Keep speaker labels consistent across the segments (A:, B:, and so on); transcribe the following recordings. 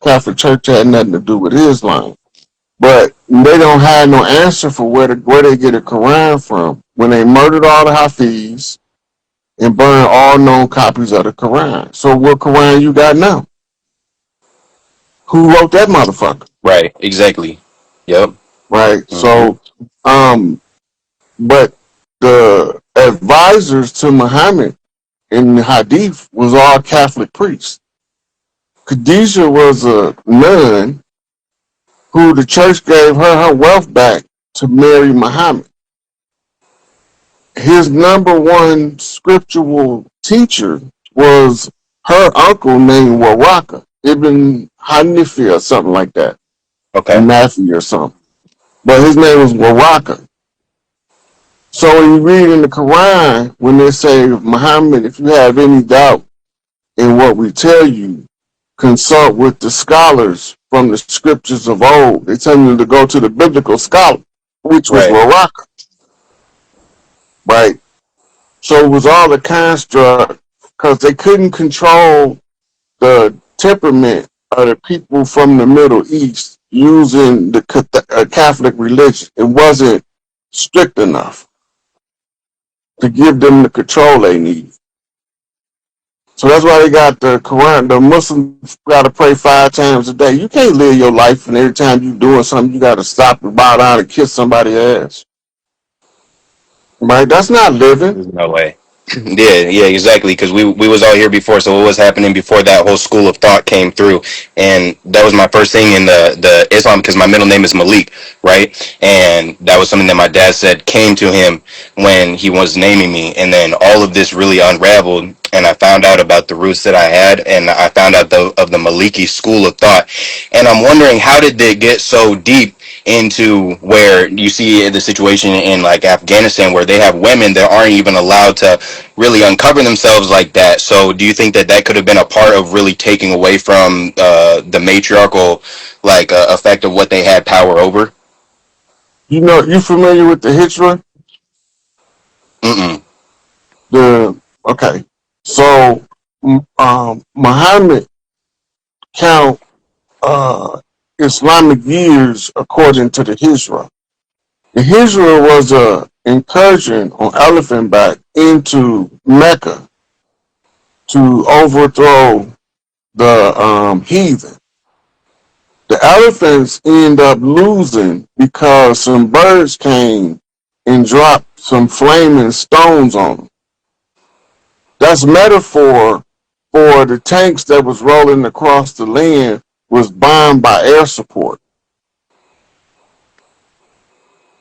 A: Catholic Church had nothing to do with Islam. But they don't have no answer for where they get a Quran from when they murdered all the Hafiz and burned all known copies of the Quran. So what Quran you got now? Who wrote that motherfucker?
B: Right. Exactly. Yep.
A: Right.
B: Mm-hmm.
A: So, but the advisors to Muhammad in the Hadith was all Catholic priests. Khadijah was a nun who the church gave her wealth back to marry Muhammad. His number one scriptural teacher was her uncle named Waraka, Ibn Hanifi or something like that,
B: Okay.
A: Matthew or something. But his name was Waraka. So when you read in the Quran, when they say, Muhammad, if you have any doubt in what we tell you, consult with the scholars from the scriptures of old. They tell you to go to the biblical scholar, which was
B: Right.
A: Waraka, right? So it was all a construct because they couldn't control the temperament of the people from the Middle East using the Catholic religion. It wasn't strict enough to give them the control they need. So that's why they got the Quran. The Muslims got to pray 5 times a day. You can't live your life and every time you doing something, you got to stop and bow down and kiss somebody's ass. Right? That's not living.
B: There's no way. Yeah, exactly. Because we was all here before, so what was happening before that whole school of thought came through, and that was my first thing in the Islam because my middle name is Malik, right? And that was something that my dad said came to him when he was naming me, and then all of this really unraveled, and I found out about the roots that I had, and I found out of the Maliki school of thought, and I'm wondering how did they get so deep into where you see the situation in like Afghanistan where they have women that aren't even allowed to really uncover themselves like that. So do you think that that could have been a part of really taking away from the matriarchal like effect of what they had power over?
A: You know, you familiar with the Hijra?
B: Mm-mm.
A: Okay. So, Muhammad count Islamic years according to the Hijra. The Hijra was a incursion on elephant back into Mecca to overthrow the heathen. The elephants end up losing because some birds came and dropped some flaming stones on them. That's metaphor for the tanks that was rolling across the land was bombed by air support.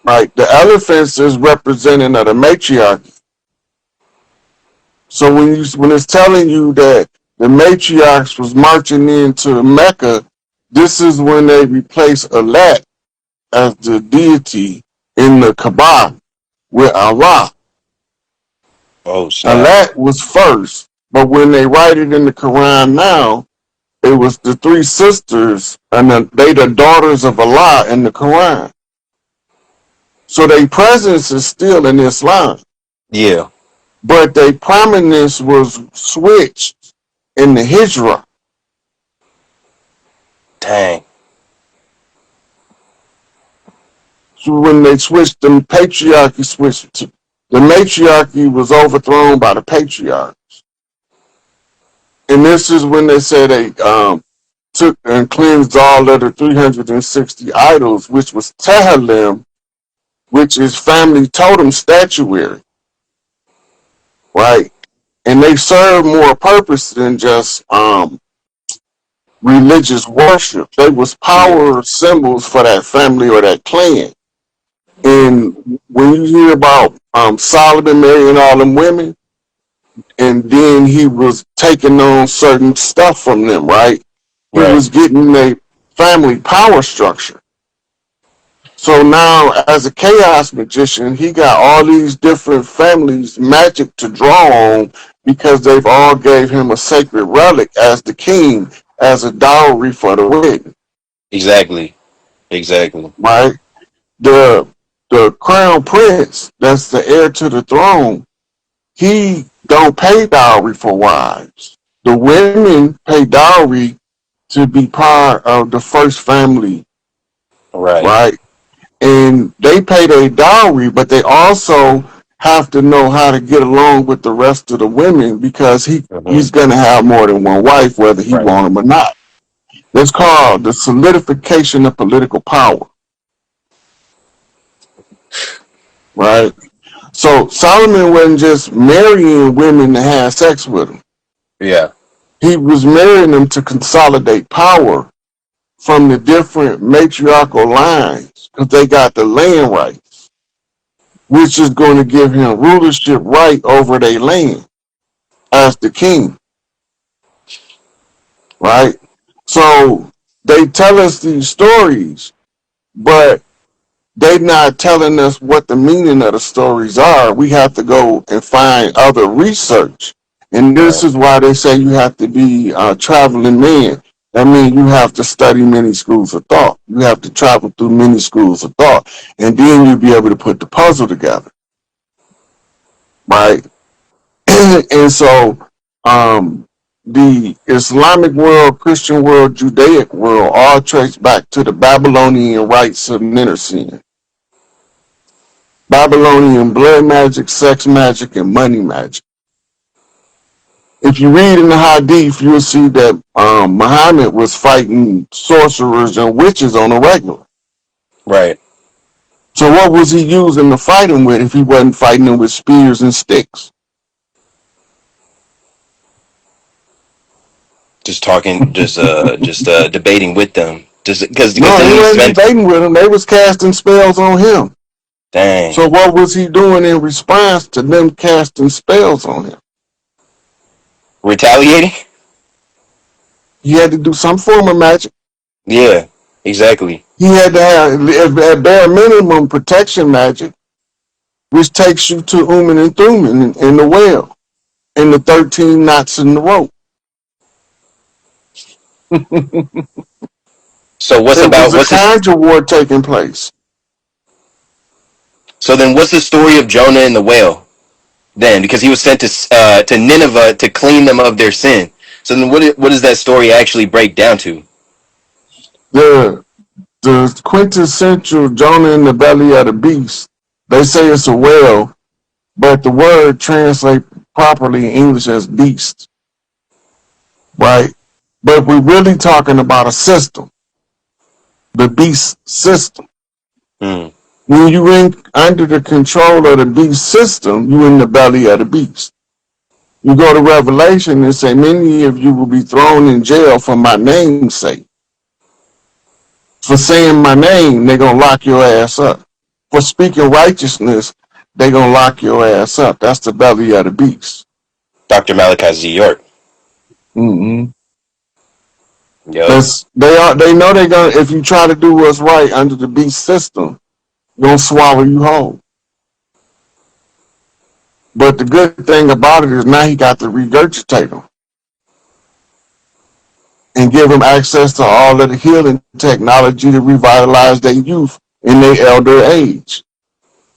A: Right? The elephants is representing of the matriarchy. So when it's telling you that the matriarchs was marching into Mecca, this is when they replace Alat as the deity in the Kaaba with Allah.
B: Oh snap!
A: Alat was first, but when they write it in the Quran now, it was the 3 sisters, and they the daughters of Allah in the Quran. So their presence is still in Islam,
B: Yeah,
A: but their prominence was switched in the Hijra.
B: dang.
A: So when they switched, the patriarchy switched to the matriarchy was overthrown by the patriarchs, and this is when they said they took and cleansed all of the 360 idols, which was Tehillim, which is family totem statuary, right? And they serve more purpose than just religious worship. They was
B: Yeah,
A: power symbols for that family or that clan. And when you hear about Solomon marrying all them women, and then he was taking on certain stuff from them, right? He
B: right.
A: was getting a family power structure. So now, as a chaos magician, he got all these different families magic to draw on because they've all gave him a sacred relic as the king, as a dowry for the wedding,
B: Exactly. Exactly.
A: right? The the crown prince, that's the heir to the throne, he don't pay dowry for wives. The women pay dowry to be part of the first family,
B: Right.
A: right? And they pay their dowry, but they also have to know how to get along with the rest of the women because
B: Hmm.
A: he's going to have more than one wife, whether he
B: Right.
A: want them or not. That's called the solidification of political power, right? So Solomon wasn't just marrying women to have sex with them.
B: Yeah.
A: He was marrying them to consolidate power from the different matriarchal lines because they got the land rights, which is going to give him rulership right over their land as the king, right? So they tell us these stories, but they not telling us what the meaning of the stories are. We have to go and find other research. And this
B: Right.
A: is why they say you have to be a traveling man. That means you have to study many schools of thought. You have to travel through many schools of thought. And then you'll be able to put the puzzle together, right? And so the Islamic world, Christian world, Judaic world all trace back to the Babylonian rites of Ninursin. Babylonian blood magic, sex magic, and money magic. If you read in the Hadith, you'll see that Muhammad was fighting sorcerers and witches on a regular.
B: Right.
A: So what was he using to fight them with if he wasn't fighting them with spears and sticks?
B: Just talking, just debating with them. Just because
A: No,
B: didn't
A: he
B: he
A: wasn't
B: spend?
A: debating with them. They was casting spells on him.
B: Dang.
A: So what was he doing in response to them casting spells on him?
B: Retaliating?
A: He had to do some form of magic.
B: Yeah. Exactly.
A: He had to have, at bare minimum, protection magic, which takes you to Uman and Thuman in the well, and the 13 knots in the rope.
B: So what's
A: It
B: about
A: was a
B: what's this?
A: conjure war taking place.
B: So then, what's the story of Jonah and the whale? Then, because he was sent to Nineveh to clean them of their sin. So then, what does that story actually break down to?
A: The the quintessential Jonah in the belly of the beast. They say it's a whale, but the word translates properly in English as beast, right? But we're really talking about a system, the beast system.
B: Hmm.
A: When you in under the control of the beast system, you in the belly of the beast. You go to Revelation and say, many of you will be thrown in jail for my name's sake. For saying my name, they're going to lock your ass up. For speaking righteousness, they're going to lock your ass up. That's the belly of the beast.
B: Dr. Malachi Z. York.
A: Mm-hmm.
B: Yup.
A: They know they're going to, if you try to do what's right under the beast system, going to swallow you whole. But the good thing about it is now he got to regurgitate them and give them access to all of the healing technology to revitalize their youth in their elder age,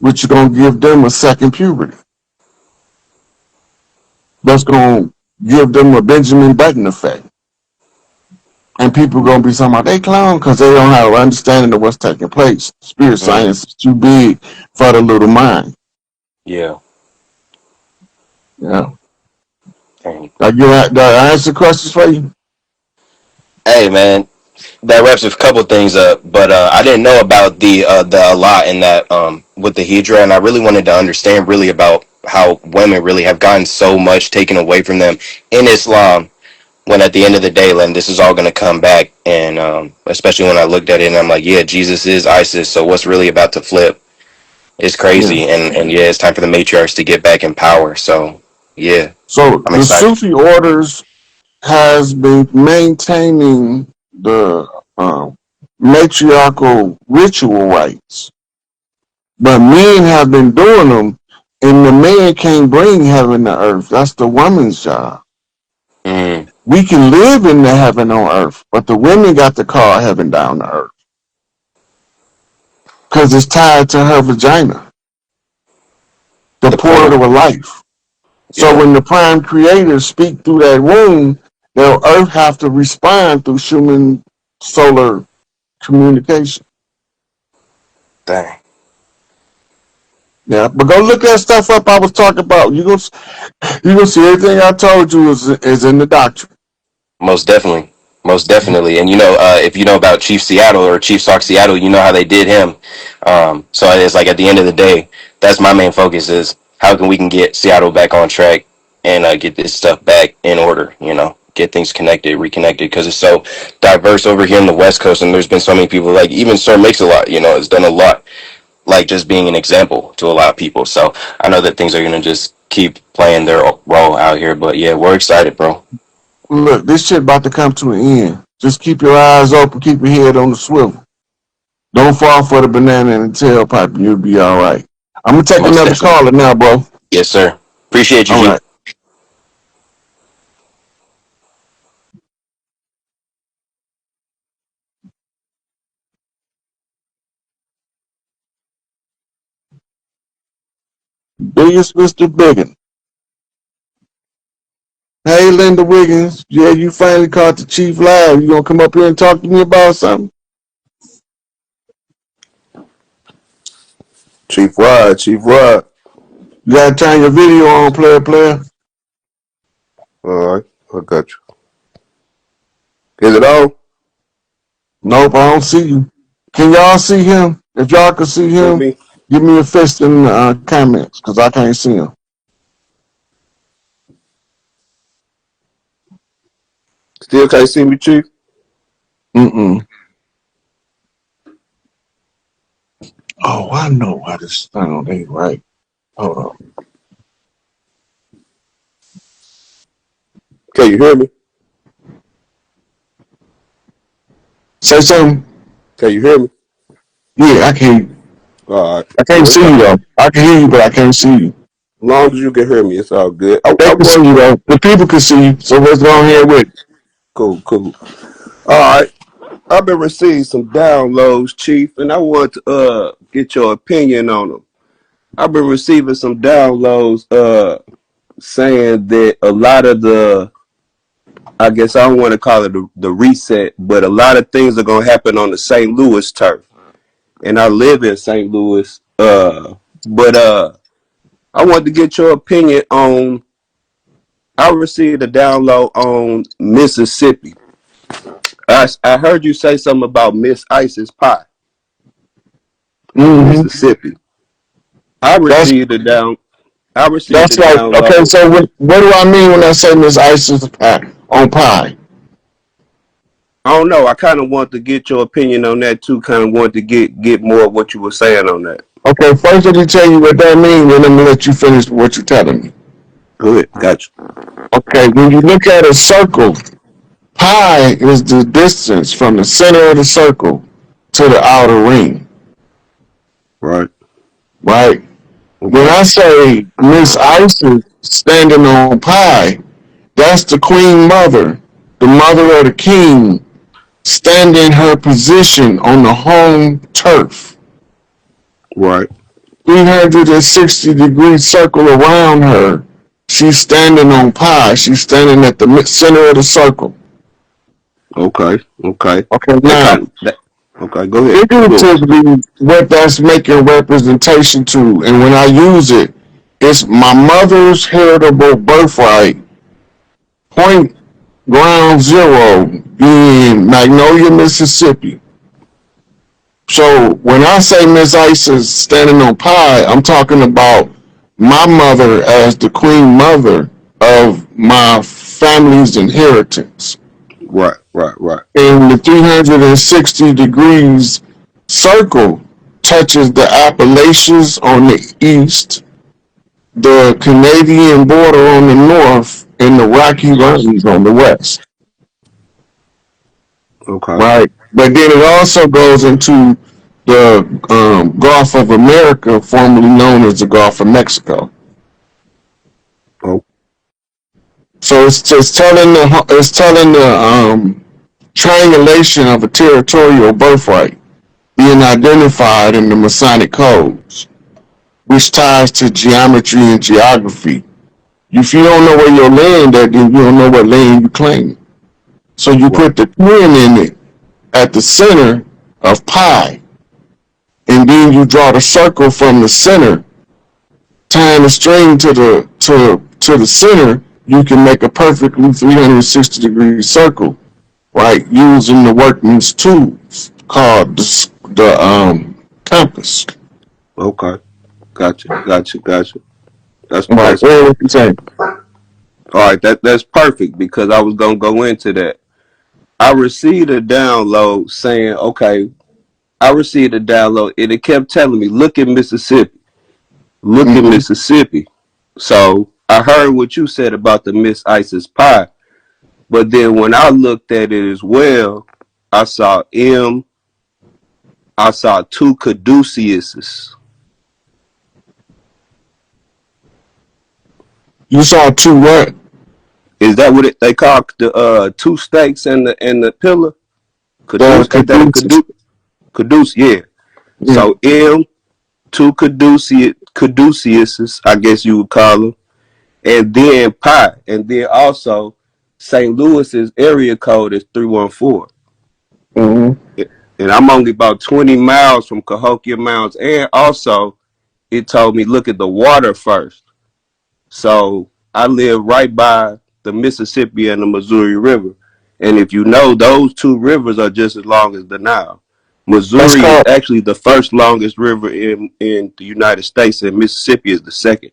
A: which is going to give them a second puberty. That's going to give them a Benjamin Button effect. And people are going to be talking about they clown because they don't have an understanding of what's taking place. Spirit
B: Mm.
A: science is too big for the little mind.
B: Yeah.
A: Yeah.
B: Dang.
A: Did I answer questions for you?
B: Hey, man, that wraps a couple things up, but I didn't know about the Allah in that with the Hijra, and I really wanted to understand really about how women really have gotten so much taken away from them in Islam. When at the end of the day, Len, this is all going to come back, and especially when I looked at it, and I'm like, yeah, Jesus is ISIS. So what's really about to flip? It's
A: Yeah.
B: crazy, and yeah, it's time for the matriarchs to get back in power. So yeah,
A: So
B: I'm
A: the
B: excited.
A: Sufi orders has been maintaining the matriarchal ritual rites, but men have been doing them, and the man can't bring heaven to earth. That's the woman's job.
B: Mm,
A: We can live in the heaven on earth, but the women got to call heaven down to earth because it's tied to her vagina, the
B: the portal.
A: portal of life. So
B: Yeah.
A: when the prime creators speak through that womb, The Earth have to respond through human solar communication.
B: Dang.
A: Yeah, but go look that stuff up I was talking about. You gonna see everything I told you is in the doctrine.
B: Most definitely. Most definitely. And if you know about Chief Seattle or Chief Sock Seattle, you know how they did him. So it's like at the end of the day, that's my main focus is how can we can get Seattle back on track and get this stuff back in order, get things connected, reconnected, because it's so diverse over here in the West Coast. And there's been so many people, like even Sir Mix-a-Lot, has done a lot, like just being an example to a lot of people. So I know that things are going to just keep playing their role out here. But yeah, we're excited, bro.
A: Look, this shit about to come to an end. Just keep your eyes open, keep your head on the swivel. Don't fall for the banana in the tailpipe, and you'll be all right. I'm gonna take
B: Most
A: another
B: definitely.
A: caller now, bro.
B: Yes, sir. Appreciate you,
A: All
B: G.
A: right. Biggest Mr. Biggin. Hey, Linda Wiggins. Yeah, you finally caught the chief live. You gonna come up here and talk to me about something?
C: Chief Rod, Chief Rod.
A: You gotta turn your video on, player.
C: All right, I got you. Is it on?
A: Nope, I don't see you. Can y'all see him? If y'all can see
C: See
A: him,
C: me?
A: give me a fist in the comments, because I can't see him.
C: Still can't see me, Chief?
A: Mm-mm. Oh, I know why this sound ain't right. Hold on.
C: Can you hear me?
A: Say something.
C: Can you hear me?
A: Yeah, I can't.
C: All right.
A: I can't
C: Well,
A: see you though. I can hear you, but I can't see you.
C: as long as you can hear me, it's all good. I,
A: They
C: I
A: can see
C: want
A: you though. The people can see you. So let's go ahead with it.
C: cool, cool. All right. I've been receiving some downloads, Chief, and I want to get your opinion on them. I've been receiving some downloads saying that a lot of the, I guess I don't want to call it the reset, but a lot of things are going to happen on the St. Louis turf. And I live in St. Louis. But I wanted to get your opinion on. I received a download on Mississippi. I heard you say something about Miss Ice's pie in
A: Mm-hmm.
C: Mississippi. I
A: That's
C: received a down. I received a
A: that's like okay.
C: download.
A: So what do I mean when I say Miss Isis pie on pie?
C: I don't know. I kind of want to get your opinion on that too. Kind of want to get more of what you were saying on that.
A: Okay, first let me tell you what that means, and then I'm gonna let you finish what you're telling me.
C: Good, got you.
A: Okay, when you look at a circle, pi is the distance from the center of the circle to the outer ring,
C: Right.
A: right? When
C: Okay.
A: I say Miss Isis standing on pi, that's the queen mother, the mother of the king, standing her position on the home turf.
C: Right.
A: 360-degree circle around her. She's standing on pi. She's standing at the center of the circle.
C: Okay. Okay.
A: Okay,
C: That
A: now,
C: kind of that. Okay. Go ahead. Go ahead.
A: figuratively, what that's making representation to, and when I use it, it's my mother's heritable birthright, point ground zero being Magnolia, Mississippi. So when I say Miss Isis standing on pi, I'm talking about my mother as the queen mother of my family's inheritance.
C: Right. Right. Right.
A: And the 360 degrees circle touches the Appalachians on the east, the Canadian border on the north, and the Rocky Mountains on the west.
C: Okay.
A: Right? But then it also goes into the Gulf of America, formerly known as the Gulf of Mexico.
C: Oh.
A: So it's just telling the triangulation of a territorial birthright being identified in the Masonic codes, which ties to geometry and geography. If you don't know where your land is, then you don't know what land you claim. So you
C: Right.
A: put the twin in it at the center of pi, and then you draw the circle from the center, tying the string to the center. You can make a perfectly 360-degree circle, right? Using the workman's tools called the compass.
C: Okay. Gotcha.
A: Right.
C: That's
A: What you saying?
C: all right. That's perfect because I was gonna go into that. I received a download saying, okay, I received a download and it kept telling me, look at Mississippi. Look at
A: Mm-hmm.
C: Mississippi. So I heard what you said about the Miss Isis pie, but then when I looked at it as well, I saw M, I saw two caduceuses.
A: You saw two what?
C: Is that what they call the two stakes and the pillar?
A: The
C: Caduce? Ain't that a
A: caduceus.
C: caduce? Yeah.
A: Yeah.
C: So M, two caduceuses, I guess you would call them, and then pi, and then also St. Louis's area code is 314.
A: Mm-hmm.
C: And I'm only about 20 miles from Cahokia Mounds. And also, it told me look at the water first. So I live right by the Mississippi and the Missouri River. And if you know, those two rivers are just as long as the Nile.
A: That's
C: Missouri is
A: called.
C: actually the first longest river in the United States, and Mississippi is the second.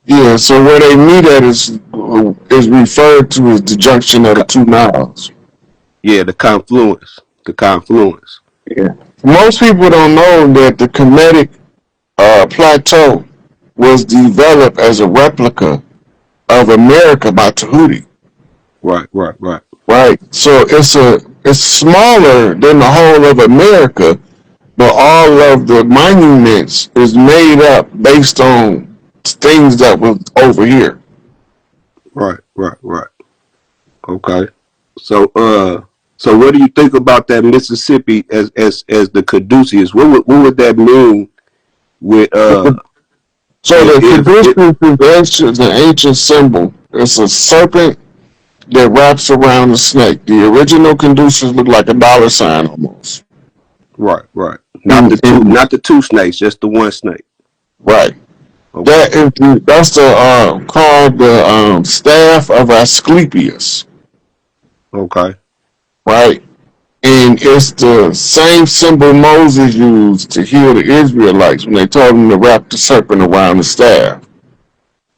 A: Yeah. So where they meet at is referred to as the junction of the two Niles.
C: Yeah, the confluence. The confluence.
A: Yeah. Most people don't know that the Kemetic plateau was developed as a replica of America by Tahuti.
C: Right.
A: Right. So it's smaller than the whole of America, but all of the monuments is made up based on things that was over here.
C: Right. Okay. So so what do you think about that Mississippi as the caduceus? What would that mean with
A: So the
C: if
A: caduceus is the ancient symbol. It's a serpent that wraps around the snake. The original caduceus look like a dollar sign almost.
C: right.
A: And
C: Not the two snakes, just the one snake.
A: right.
C: Okay.
A: That's the called the staff of Asclepius,
C: Okay.
A: right? And it's the same symbol Moses used to heal the Israelites when they told him to wrap the serpent around the staff.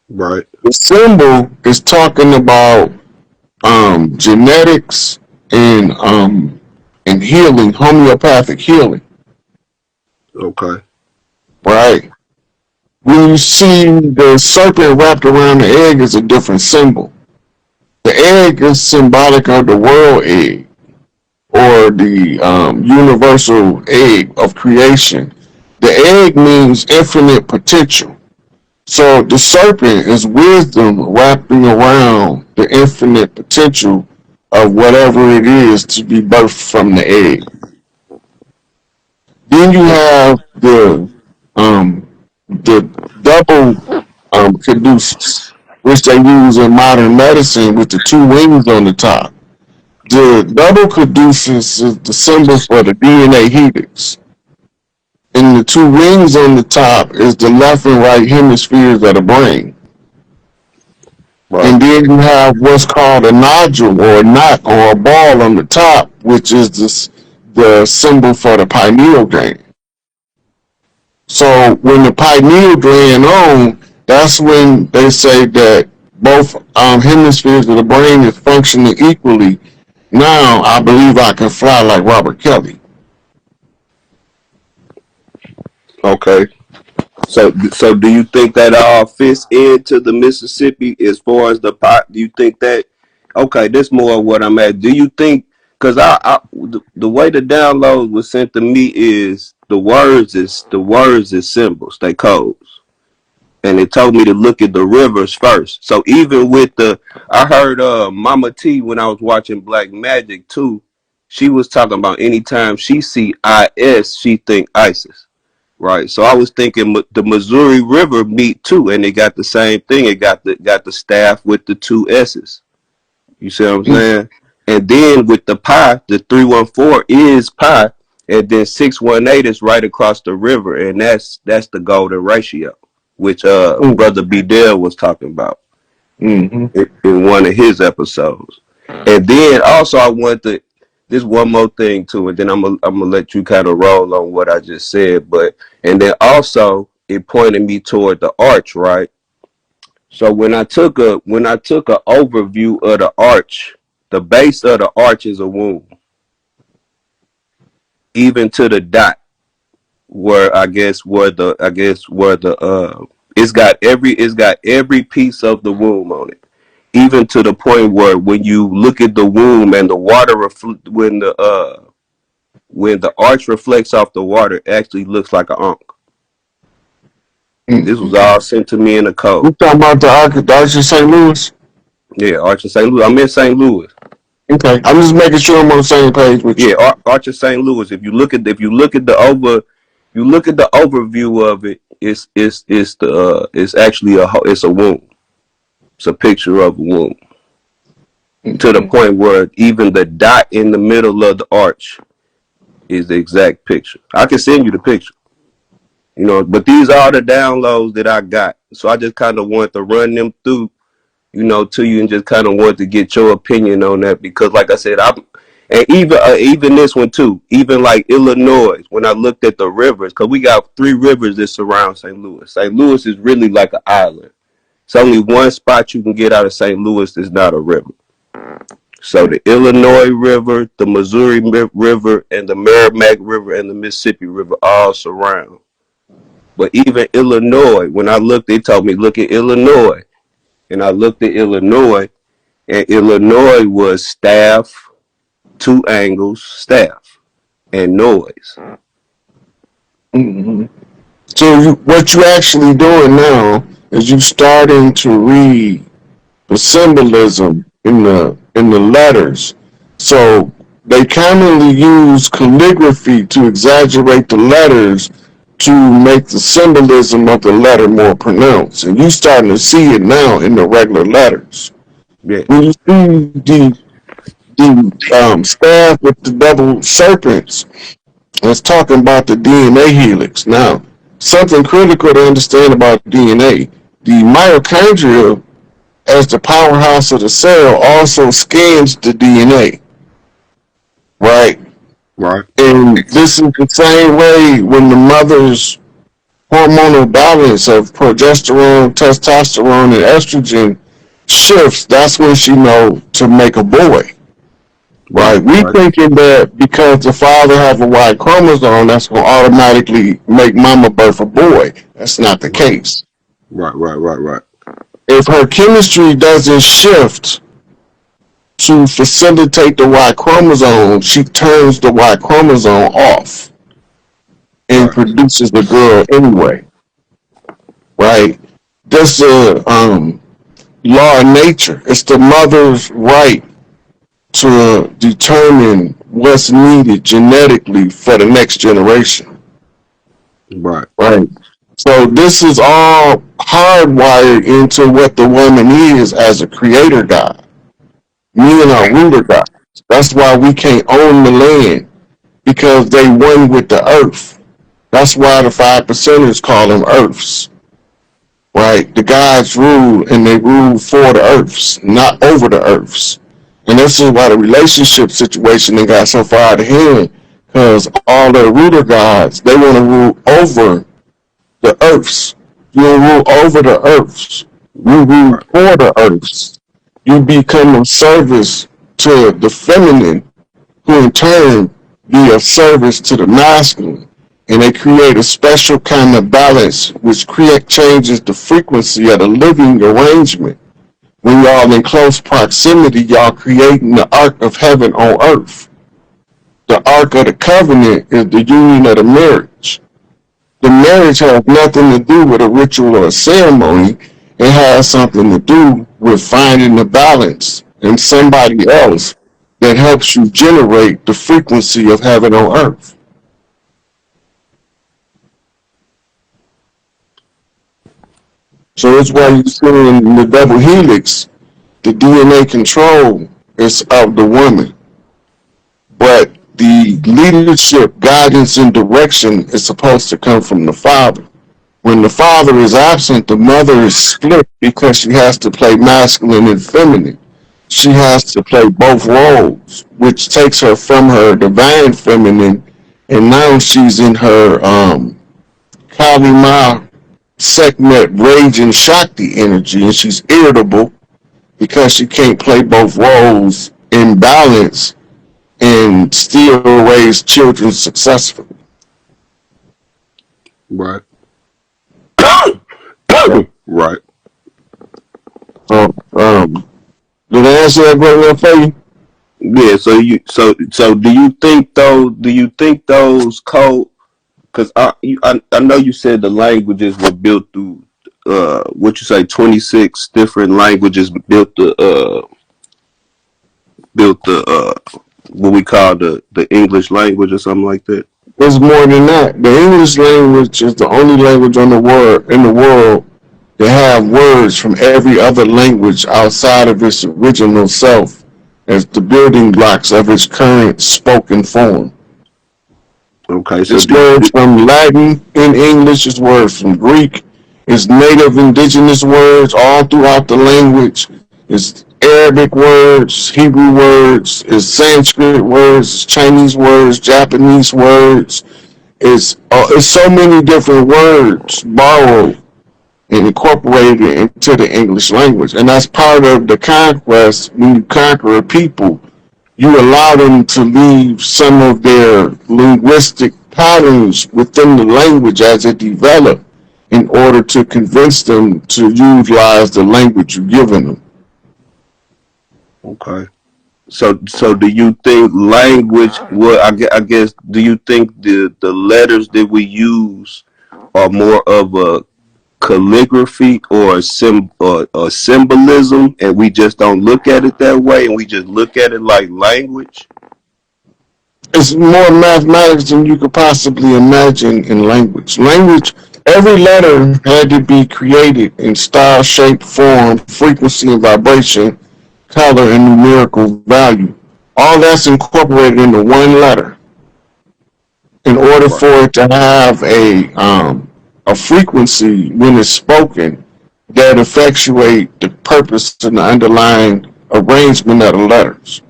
C: Right.
A: The symbol is talking about genetics and healing, homeopathic healing,
C: Okay.
A: right? When you see the serpent wrapped around the egg is a different symbol. The egg is symbolic of the world egg or the universal egg of creation. The egg means infinite potential. So the serpent is wisdom wrapping around the infinite potential of whatever it is to be birthed from the egg. Then you have the double caduceus, which they use in modern medicine with the two wings on the top. The double caduceus is the symbol for the DNA helix, and the two wings on the top is the left and right hemispheres of the brain.
C: Right.
A: And then you have what's called a nodule or a knot or a ball on the top, which is the symbol for the pineal gland. So when the pineal gland on, that's when they say that both hemispheres of the brain is functioning equally. Now I believe I can fly like Robert Kelly.
C: Okay. So do you think that all fits into the Mississippi as far as the pot? Do you think that? Okay, this more of what I'm at. Do you think? Because the way the download was sent to me is the words is symbols, they codes, and it told me to look at the rivers first. So even with I heard Mama T when I was watching Black Magic too. She was talking about anytime she see IS, she think ISIS. Right. So I was thinking the Missouri River meet too, and they got the same thing. It got the staff with the two S's. You see what I'm saying? And then with the pi, the 314 is pi, and then 618 is right across the river, and that's the golden ratio, which brother Bedell was talking about
A: Mm-hmm.
C: in one of his episodes. And then also I want to this one more thing too, and then I'm gonna let you kind of roll on what I just said. But and then also it pointed me toward the arch, right? So when I took a overview of the arch, the base of the arch is a womb, even to the dot where it's got every piece of the womb on it, even to the point where when you look at the womb and the water when the arch reflects off the water, it actually looks like an ankh. This was
A: Mm-hmm.
C: all sent to me in a
A: You
C: code.
A: talking about the Archdiocese of St. Louis?
C: Yeah, Arch of St. Louis. I'm in St. Louis.
A: Okay, I'm just making sure I'm on the same page with you.
C: Yeah, Arch of St. Louis. If you look at the overview of it, it's actually it's a womb. It's a picture of a womb. To the
A: Mm-hmm.
C: point where even the dot in the middle of the arch is the exact picture. I can send you the picture. But these are the downloads that I got. So I just kind of want to run them through, to you, and just kind of want to get your opinion on that because, like I said, and even this one too, even like Illinois, when I looked at the rivers, because we got 3 rivers that surround St. Louis. St. Louis is really like an island. It's only one spot you can get out of St. Louis that's not a river. So the Illinois River, the Missouri River, and the Merrimack River and the Mississippi River all surround. But even Illinois, when I looked, they told me look at Illinois, and I looked at Illinois, and Illinois was staff, 2 angles, staff, and noise.
A: Mm-hmm. So what you actually doing now is you starting to read the symbolism in the letters. So they commonly use calligraphy to exaggerate the letters to make the symbolism of the letter more pronounced. And you starting to see it now in the regular letters.
C: Yeah,
A: When you see the staff with the double serpents, it's talking about the DNA helix. Now, something critical to understand about DNA: the mitochondria, as the powerhouse of the cell, also scans the DNA, right?
C: right,
A: And this is the same way when the mother's hormonal balance of progesterone, testosterone, and estrogen shifts. That's when she know to make a boy,
C: right,
A: right? We
C: right,
A: thinking that because the father have a Y chromosome, that's going to automatically make mama birth a boy. That's not the
C: right,
A: case.
C: right, right, right, right,
A: If her chemistry doesn't shift to facilitate the Y chromosome, she turns the Y chromosome off and
C: right,
A: produces the girl anyway, right? This is law of nature. It's the mother's right to determine what's needed genetically for the next generation,
C: right,
A: right? So this is all hardwired into what the woman is as a creator god. Me and our ruler gods. That's why we can't own the land because they one with the earth. That's why the 5%ers call them earths, right? The gods rule and they rule for the earths, not over the earths. And this is why the relationship situation they got so far out of hand because all the ruler gods, they want to rule over the earths. You don't rule over the earths. You
C: right,
A: rule
C: right,
A: for the earths. You become of service to the feminine, who in turn be of service to the masculine. And they create a special kind of balance which changes the frequency of the living arrangement. When y'all in close proximity, y'all creating the ark of heaven on earth. The ark of the covenant is the union of the marriage. The marriage has nothing to do with a ritual or a ceremony. It has something to do with finding the balance in somebody else that helps you generate the frequency of heaven on earth. So that's why
C: right,
A: you see in the double helix, the DNA control is of the woman, but the leadership, guidance, and direction is supposed to come from the father. When the father is absent, the mother is split because she has to play masculine and feminine. She has to play both roles, which takes her from her divine feminine, and now she's in her Kalima Sekmet rage and Shakti energy, and she's irritable because she can't play both roles in balance and still raise children successfully.
C: Right. Right.
A: So, did I answer that question for you?
C: Yeah. So do you think though? Do you think those code? Because I know you said the languages were built through what you say 26 different languages built the what we call the English language or something like that.
A: It's more than that. The English language is the only language on the world in the world that have words from every other language outside of its original self as the building blocks of its current spoken form.
C: Okay, so
A: It's words from Latin in English, it's words from Greek, it's native indigenous words all throughout the language, it's Arabic words, Hebrew words, it's Sanskrit words, Chinese words, Japanese words. It's so many different words borrowed and incorporated into the English language. And that's part of the conquest. When you conquer a people, you allow them to leave some of their linguistic patterns within the language as it developed in order to convince them to utilize the language you've given them.
C: okay. So do you think language? Well, I guess. Do you think the letters that we use are more of a calligraphy or or symbolism, and we just don't look at it that way, and we just look at it like language?
A: It's more mathematics than you could possibly imagine in language. Language, every letter had to be created in style, shape, form, frequency, and vibration, color, and numerical value. All that's incorporated into one letter. In order
C: Right.
A: for it to have a frequency when it's spoken that effectuate the purpose and the underlying arrangement of the letters.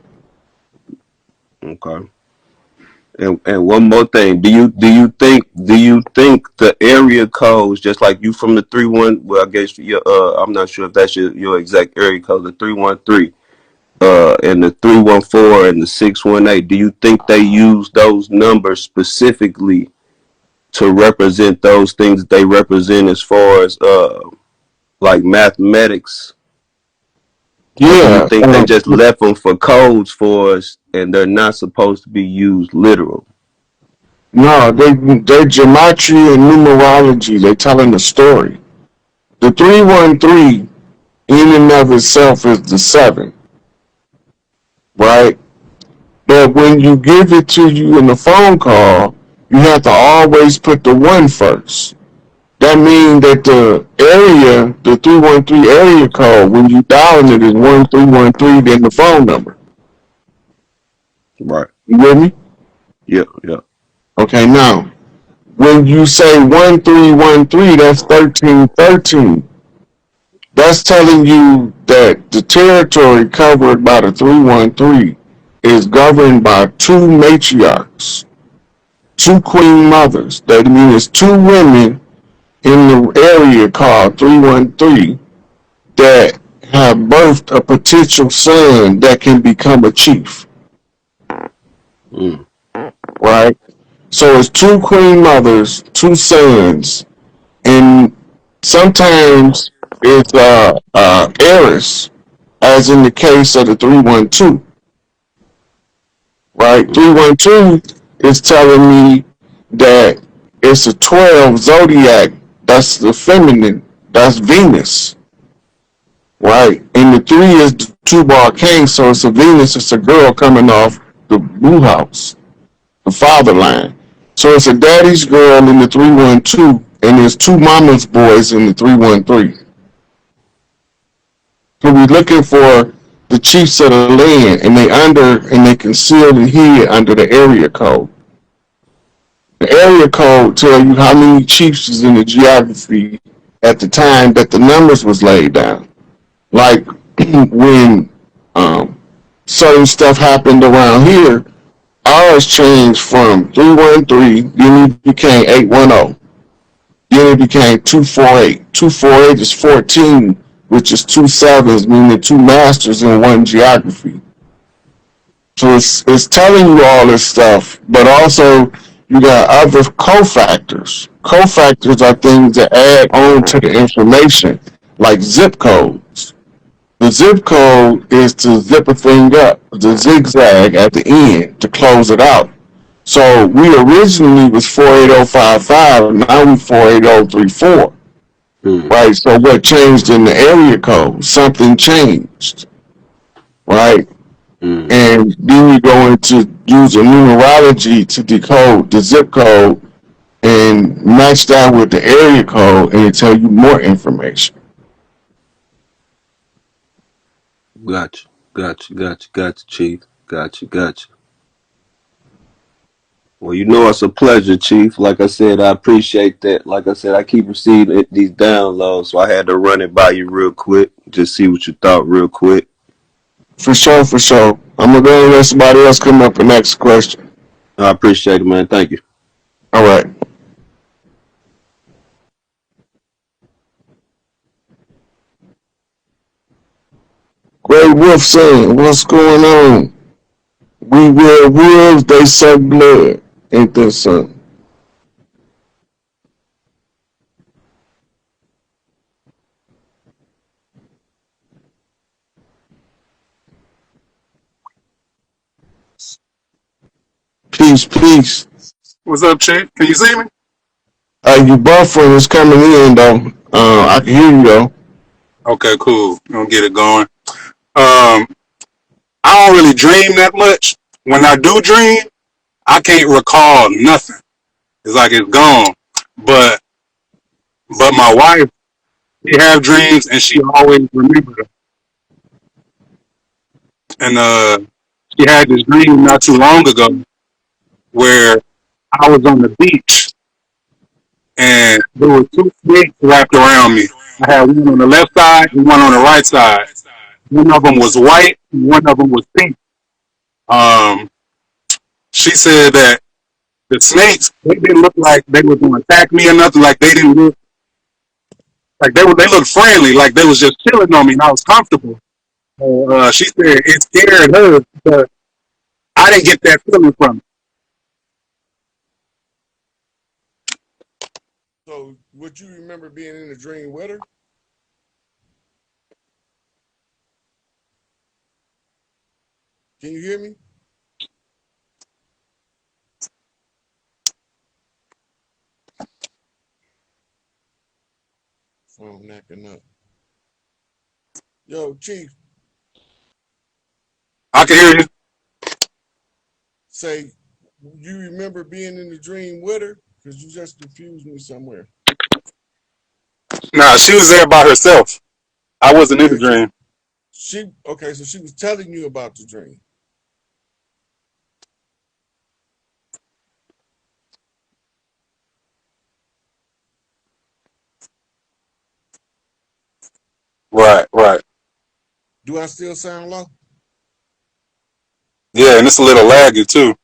C: Okay. And one more thing, do you think the area codes, just like you from the 3-1, well, I guess I'm not sure if that's your exact area code, the 313, and the 314 and the 618, do you think they use those numbers specifically to represent those things that they represent as far as like mathematics? Or do you
A: Yeah,
C: think they just left them for codes for us and they're not supposed to be used literal?
A: no, they geometry and numerology. They're telling a story. The 313 in and of itself is the seven, right? But when you give it to you in the phone call, you have to always put the one first. That means that the 313 area code, when you dial it, is 1313, then the phone number.
C: Right.
A: You with me?
C: Yeah, yeah.
A: Okay, now, when you say 1313, that's 1313. That's telling you that the territory covered by the 313 is governed by two matriarchs, two queen mothers. That means two women in the area called 313 that have birthed a potential son that can become a chief,
C: Mm.
A: right? So it's two queen mothers, two sons, and sometimes it's heiress, as in the case of the 312, right?
C: Mm.
A: 312 is telling me that it's a 12 zodiac, that's the feminine, that's Venus, right? And the 3 is the two-bar king, so it's a Venus, it's a girl coming off the blue house, the father line. So it's a daddy's girl in the 312, and there's two mama's boys in the 313. So we're looking for the chiefs of the land, and they concealed and hid under the area code. The area code tell you how many chiefs is in the geography at the time that the numbers was laid down. Like when um, certain stuff happened around here, ours changed from 313, then it became 810, then it became 248. 248 is 14, which is two sevens, meaning two masters in one geography. So it's telling you all this stuff, but also you got other cofactors. Cofactors are things that add on to the information, like zip codes. The zip code is to zip a thing up, the zigzag at the end to close it out. So we originally was 48055, now we 48034.
C: Mm.
A: Right? So what changed in the area code? Something changed. Right?
C: Mm.
A: And then you go into use a numerology to decode the zip code and match that with the area code and it tell you more information.
C: Gotcha. Gotcha. Gotcha. Gotcha, Chief. Gotcha. Gotcha. Well, you know it's a pleasure, Chief. Like I said, I appreciate that. Like I said, I keep receiving these downloads, so I had to run it by you real quick, just see what you thought real quick.
A: For sure, for sure. I'm gonna go and let somebody else come up with the next question.
C: I appreciate it, man. Thank you.
A: All right. Great Wolf saying, what's going on? We wear wolves, they suck blood. Ain't that something? Peace, peace.
D: What's up, Chief? Can you see me?
A: You buffering is coming in though. I can hear you though.
D: Okay, cool. Gonna get it going. Um, I don't really dream that much. When I do dream, I can't recall nothing. It's like it's gone. But my wife, she have dreams and she always remembers them. And she had this dream not too long ago where I was on the beach and there were two snakes wrapped around me. I had one on the left side and one on the right side. One of them was white and one of them was pink. Um, she said that the snakes, they didn't look like they were going to attack me or nothing. Like they didn't look like they looked friendly. Like they was just chilling on me and I was comfortable. She said it scared her because I didn't get that feeling from it.
A: So, would you remember being in a dream with her? Can you hear me? Phone knocking up. Yo, Chief,
D: I can hear you.
A: say you remember being in the dream with her? Because you just confused me somewhere.
D: Nah, she was there by herself. I wasn't in the
A: Okay,
D: dream.
A: so she was telling you about the dream.
D: Right, right.
A: Do I still sound low?
D: Yeah, and it's a little laggy too.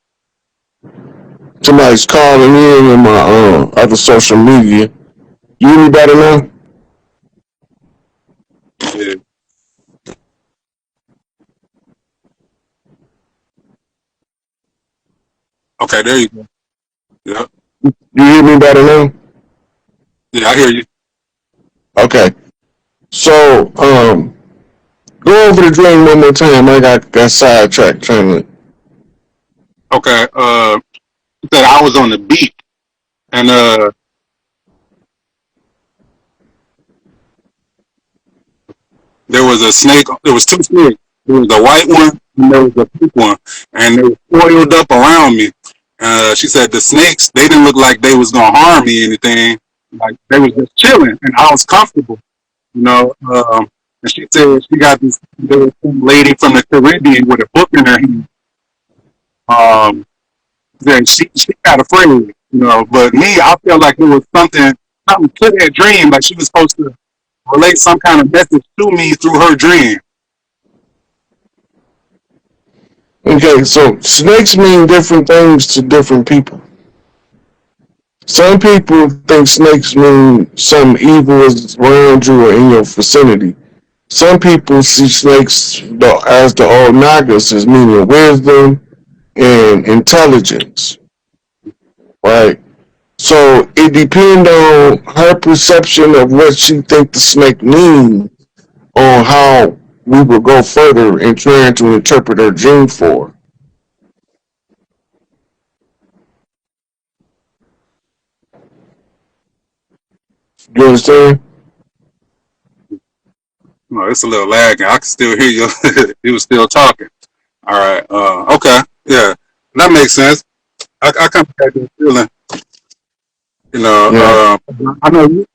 A: Somebody's calling in my other social media. You hear me better now?
D: Yeah. Okay, there you go. Yeah,
A: You hear me better now?
D: yeah, I hear you.
A: Okay. So, go over the dream one more time. I got sidetracked trying to.
D: Okay. She said I was on the beach and there was a snake. There was two snakes. There was a white one and there was a pink one, and they were coiled up around me. She said the snakes, they didn't look like they was gonna harm me or anything. Like they was just chilling, and I was comfortable. You know. and she said she got this lady from the Caribbean with a book in her hand. Then she got afraid, But me, I felt like it was something to that dream, like she was supposed to relate some kind of message to me through her dream.
A: Okay, so snakes mean different things to different people. Some people think snakes mean some evil is around you or in your vicinity. Some people see snakes as the old Nagas as meaning wisdom and intelligence, right? So it depends on her perception of what she think the snake means on how we will go further in trying to interpret her dream for. You understand?
D: No, it's a little lagging. I can still hear you. You was still talking. All right. Okay. Yeah, that makes sense. I kind of had that feeling.
A: Yeah.
D: I know you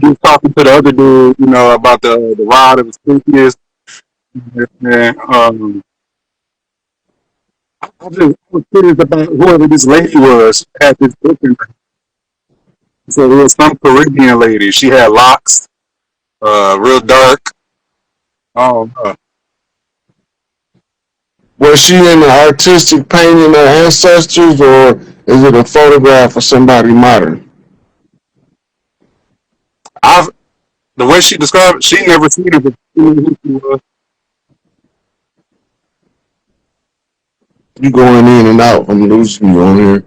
D: was talking to the other dude, about the rod of his previous. And I was curious about whoever this lady was. Had this book in her. So it was some Caribbean lady. She had locks, real dark. Oh,
A: Was she in the artistic painting of ancestors, or is it a photograph of somebody modern?
D: I the way she described it, she never seen it, but she knew who she was.
A: You going in and out? I'm losing you on here.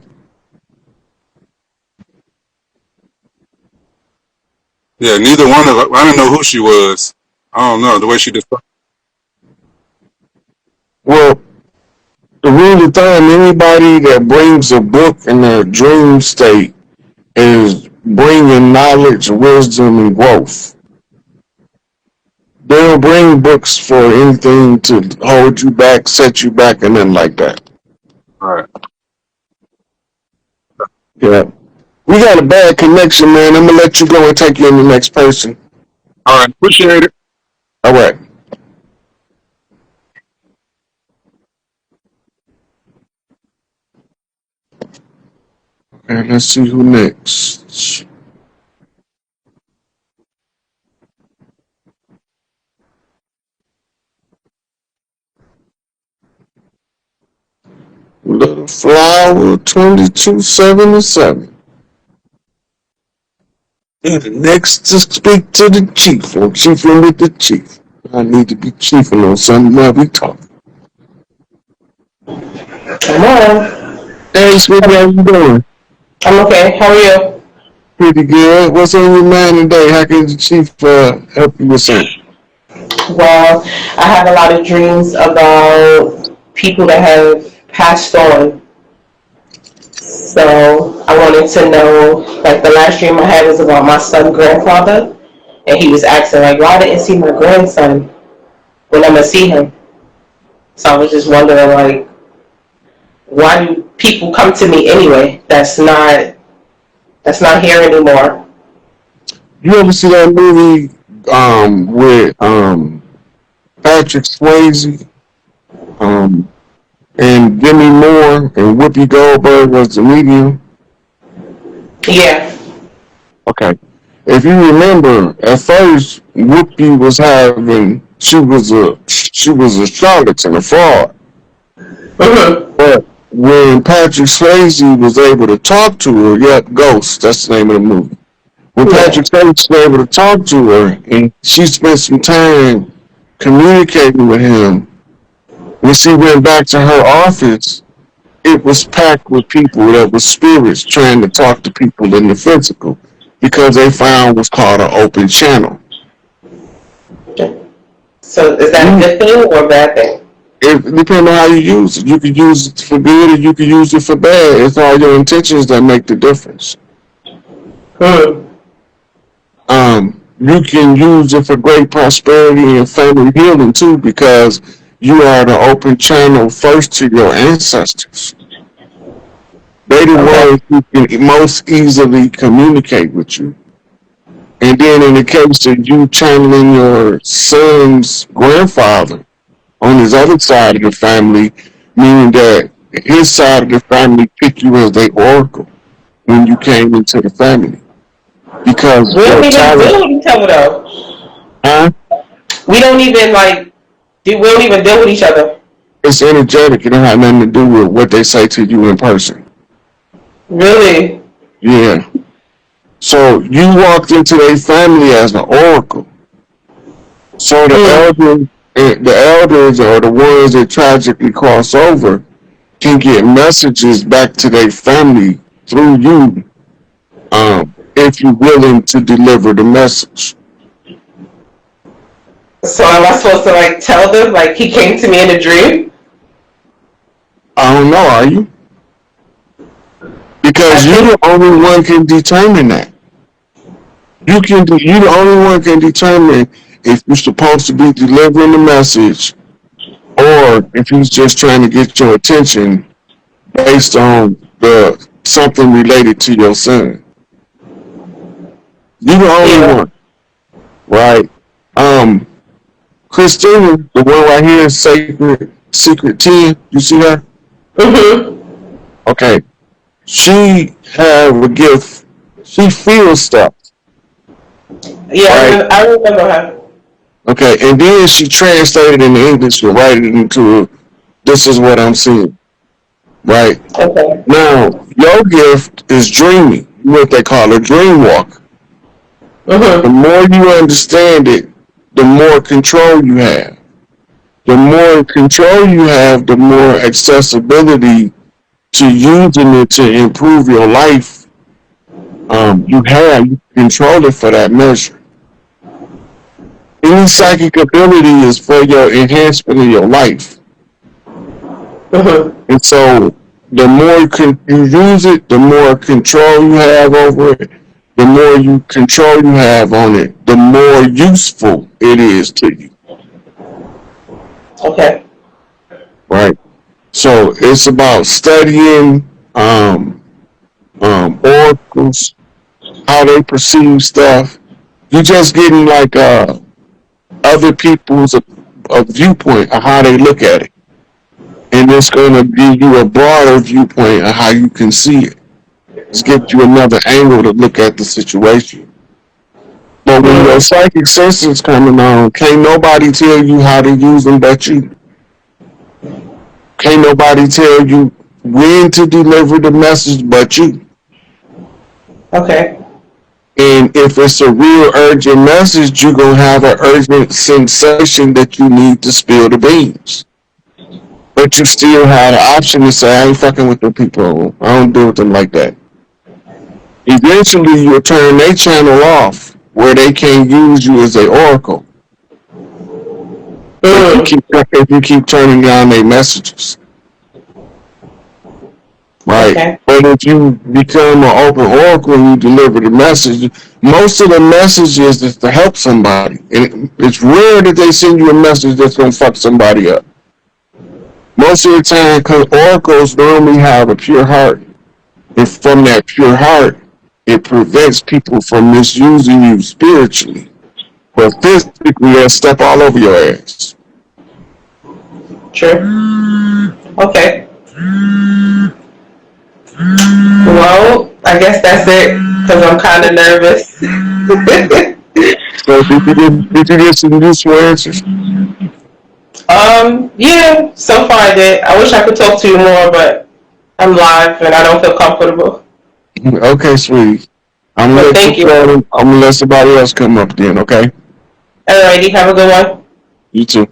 D: Yeah, neither one of us. I didn't know who she was. I don't know the way she described.
A: Well, the rule of thumb: anybody that brings a book in their dream state is bringing knowledge, wisdom, and growth. They don't bring books for anything to hold you back, set you back, and nothing like that.
D: All right.
A: Yeah. We got a bad connection, man. I'm gonna let you go and take you in the next person.
D: All right. Appreciate it.
A: All right. And let's see who next. Little Flower 2277. And next to speak to the chief, or chiefing with the chief. I need to be chiefing on something while we talk.
E: Hello.
A: Hey, Smitty, how you doing?
E: I'm okay. How are you?
A: Pretty good. What's on your mind today? How can the chief help you with something?
E: Well, I have a lot of dreams about people that have passed on. So I wanted to know, like the last dream I had was about my son's grandfather, and he was asking like, why didn't I see my grandson when I'm gonna see him? So I was just wondering like, why do people come to me anyway? That's not here anymore.
A: You ever see that movie with Patrick Swayze um, and Demi Moore and Whoopi Goldberg was the medium?
E: Yeah.
A: Okay. If you remember, at first Whoopi was having she was a charlatan, a fraud.
E: Mhm.
A: But when Patrick Swayze was able to talk to her, yeah, Ghost, that's the name of the movie. When
E: Yeah.
A: Patrick Swayze was able to talk to her and she spent some time communicating with him, when she went back to her office, it was packed with people that were spirits trying to talk to people in the physical because they found what's called an open channel.
E: So is that a
A: You,
E: good thing or a bad thing?
A: it depends on how you use it. You could use it for good or you could use it for bad. It's all your intentions that make the difference.
E: Hmm.
A: You can use it for great prosperity and family healing too because you are the open channel first to your ancestors. They the
E: Okay.
A: ones who can most easily communicate with you. And then in the case of you channeling your son's grandfather on his other side of the family, meaning that his side of the family picked you as their oracle when you came into the family. Because
E: We
A: your
E: don't even
A: talent,
E: deal with each other though.
A: huh?
E: We don't even like. We don't even deal with each other.
A: It's energetic. It don't have nothing to do with what they say to you in person.
E: Really?
A: Yeah. So you walked into their family as an oracle. So
E: Mm.
A: the elders are the ones that tragically cross over can get messages back to their family through you, if you're willing to deliver the message.
E: So am I supposed to like tell them like he came to me in a dream?
A: I don't know, are you?
E: I
A: Because you
E: think.
A: the only one can determine that. You the only one can determine if you're supposed to be delivering the message or if he's just trying to get your attention based on the something related to your son. You the only
E: Yeah.
A: one, right? Um, Christina, the one right here, Secret 10, you see her?
E: Mhm.
A: Okay. She have a gift. She feels stuff,
E: Yeah,
A: right?
E: I remember her.
A: Okay. And then she translated it into English and write it into this is what I'm seeing, right?
E: Okay.
A: Now, your gift is dreaming, what they call a dream walk. The
E: Mhm.
A: more you understand it, the more control you have. The more control you have, the more accessibility to using it to improve your life, you control it for that measure. Any psychic ability is for your enhancement of your life.
E: Mhm.
A: And so the more you use it, the more control you have over it, the more you control you have on it, the more useful it is to you,
E: Okay.
A: right? So it's about studying oracles, how they perceive stuff. You're just getting like other people's a viewpoint of how they look at it, and it's going to give you a broader viewpoint of how you can see it. It's give you another angle to look at the situation. But when your
E: Mm.
A: psychic senses coming on, can't nobody tell you how to use them but you. Can't nobody tell you when to deliver the message but you.
E: Okay.
A: And if it's a real urgent message, you're going to have an urgent sensation that you need to spill the beans. But you still have the option to say, I ain't fucking with them people. I don't deal with them like that. Eventually, you'll turn their channel off where they can't use you as a oracle
E: Mm.
A: if you keep turning down their messages, right?
E: Okay.
A: But if you become an open oracle and you deliver the message, most of the messages is to help somebody. And it's rare that they send you a message that's going to fuck somebody up. Most of the time, because oracles normally have a pure heart. And from that pure heart, it prevents people from misusing you spiritually. But physically, they'll step all over your ass.
E: True. Okay. Well, I guess that's it because I'm kind of nervous.
A: So did you get some useful answers?
E: Yeah. So far I did. I wish I could talk to you more, but I'm live and I don't feel comfortable.
A: Okay, sweetie. I'm gonna
E: But
A: let you
E: thank you.
A: go. I'm gonna let somebody else come up then. Okay.
E: Alrighty. Have a good one.
A: You too.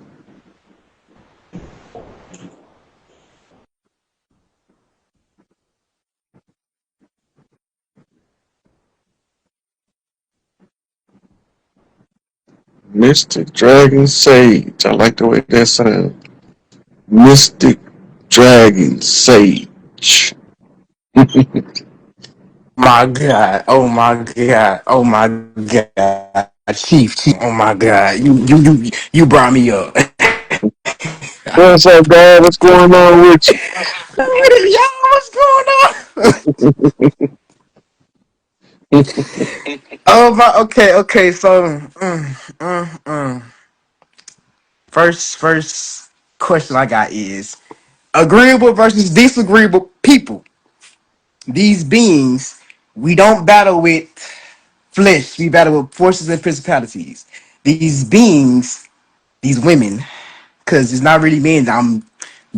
A: Mystic Dragon Sage. I like the way that sounds. Mystic Dragon Sage.
F: My God. Oh my God. Oh my God. Chief. Oh my God. You brought me up.
A: What's up, guy? What's going on with you?
F: Y'all, what's going on? Oh my. Okay. Okay. So, first question I got is agreeable versus disagreeable people. These beings, we don't battle with flesh. We battle with forces and principalities. These beings, these women, because it's not really men that I'm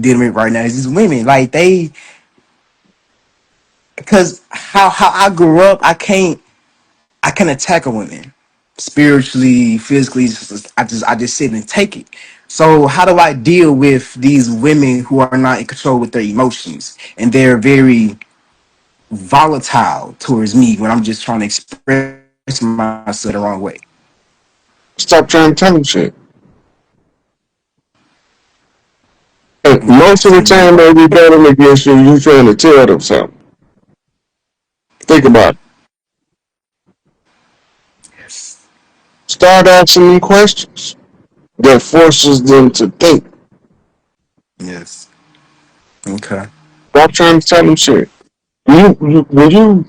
F: dealing with right now. It's these women. Like they, because how I grew up, I can attack a woman spiritually, physically. I just sit and take it. So how do I deal with these women who are not in control with their emotions and they're very volatile towards me when I'm just trying to express myself the wrong way?
A: Stop trying to tell them shit. And
F: Okay,
A: most of
F: so
A: the
F: you
A: time they rebelling against you, you trying to tell them something. Think about it.
F: yes,
A: Start asking them questions that forces them to think.
F: yes, okay,
A: Stop trying to tell them shit. When you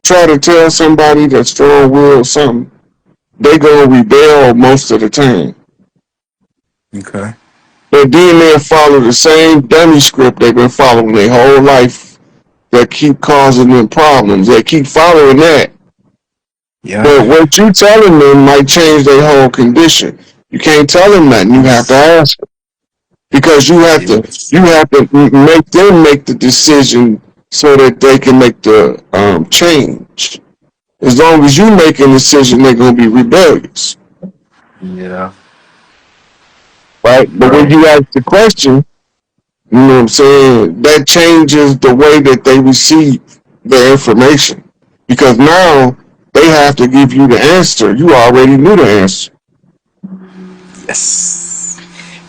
A: try to tell somebody that's strong willed something, they gonna rebel most of the time.
F: okay,
A: But then they'll follow the same dummy script they've been following their whole life that keep causing them problems. They keep following that.
F: yeah,
A: But what you telling them might change their whole condition. You can't tell them nothing. You have to
F: yes,
A: ask them. Because
F: yes,
A: you have to make them make the decision so that they can make the change. As long as you make a decision, they're gonna be rebellious,
F: yeah,
A: right? But when
F: bro,
A: you ask the question, you know what I'm saying, that changes the way that they receive the information. Because now they have to give you the answer. You already knew the answer.
F: yes.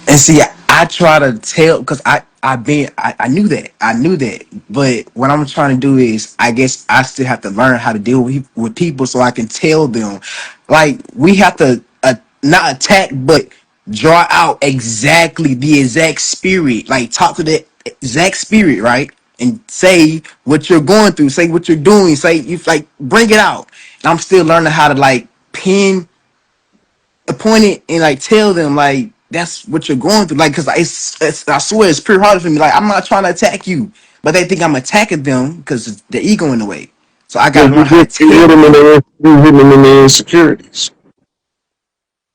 F: And see, I try to tell because I knew that but what I'm trying to do is I guess I still have to learn how to deal with people so I can tell them, like we have to not attack but draw out exactly the exact spirit, like talk to the exact spirit, right? And say what you're going through, say what you're doing, say you like bring it out. And I'm still learning how to like pin point it and like tell them like that's what you're going through. Like, because it's I swear it's pretty hard for me. Like, I'm not trying to attack you, but they think I'm attacking them because the ego in the way. So I
A: Yeah,
F: gotta learn how to tell them,
A: you hit them in their insecurities.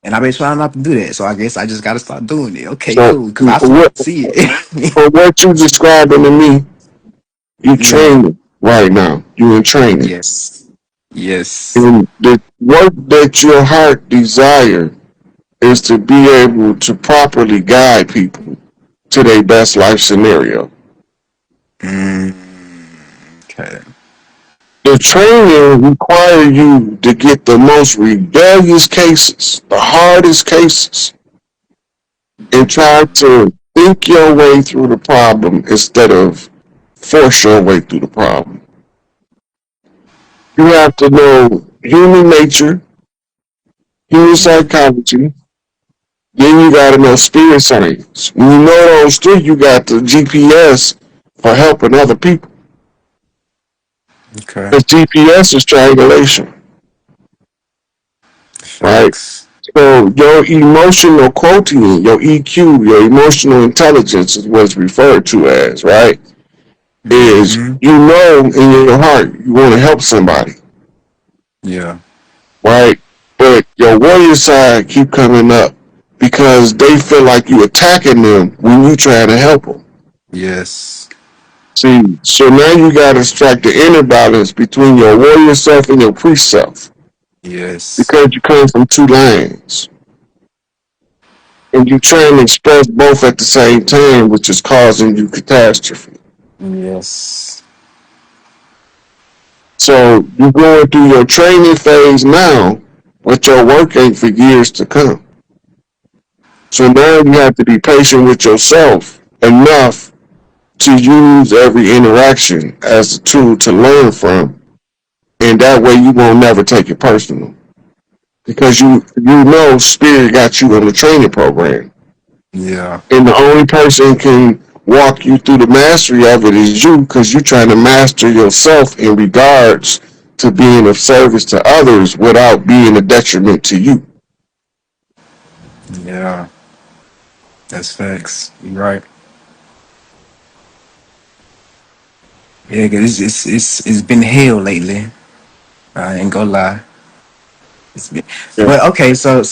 F: and I've been trying not to do that. So I guess I just gotta start doing it. Okay,
A: So
F: cool. Because I see it.
A: for what you describing to me, you
F: Yeah.
A: training right now. You in training.
F: Yes. Yes.
A: And the work that your heart desire is to be able to properly guide people to their best life scenario.
F: Mm, okay.
A: The training require you to get the most rebellious cases, the hardest cases, and try to think your way through the problem instead of force your way through the problem. You have to know human nature, human psychology, then you got to know spirit science. When you know those three, you got the GPS for helping other people.
F: Okay.
A: Because GPS is triangulation, right?
F: Facts.
A: So your emotional quotient, your EQ, your emotional intelligence is what's referred to as, right? Is
F: Mm-hmm.
A: you know in your heart you want to help somebody,
F: Yeah.
A: right? But your warrior side keep coming up because they feel like you attacking them when you try to help them.
F: Yes.
A: See, so now you got to strike the inner balance between your warrior self and your priest self
F: Yes.
A: because you come from two lanes and you try and express both at the same time, which is causing you catastrophe.
F: Yes.
A: So you're going through your training phase now, but your work ain't for years to come. So now you have to be patient with yourself enough to use every interaction as a tool to learn from, and that way you won't never take it personal because you know spirit got you on the training program,
F: Yeah.
A: and the only person can walk you through the mastery of it is you because you're trying to master yourself in regards to being of service to others without being a detriment to you.
F: Yeah, that's facts. You're right. Yeah, cause it's been hell lately. I ain't gonna lie. It's been,
A: Yeah.
F: but okay, so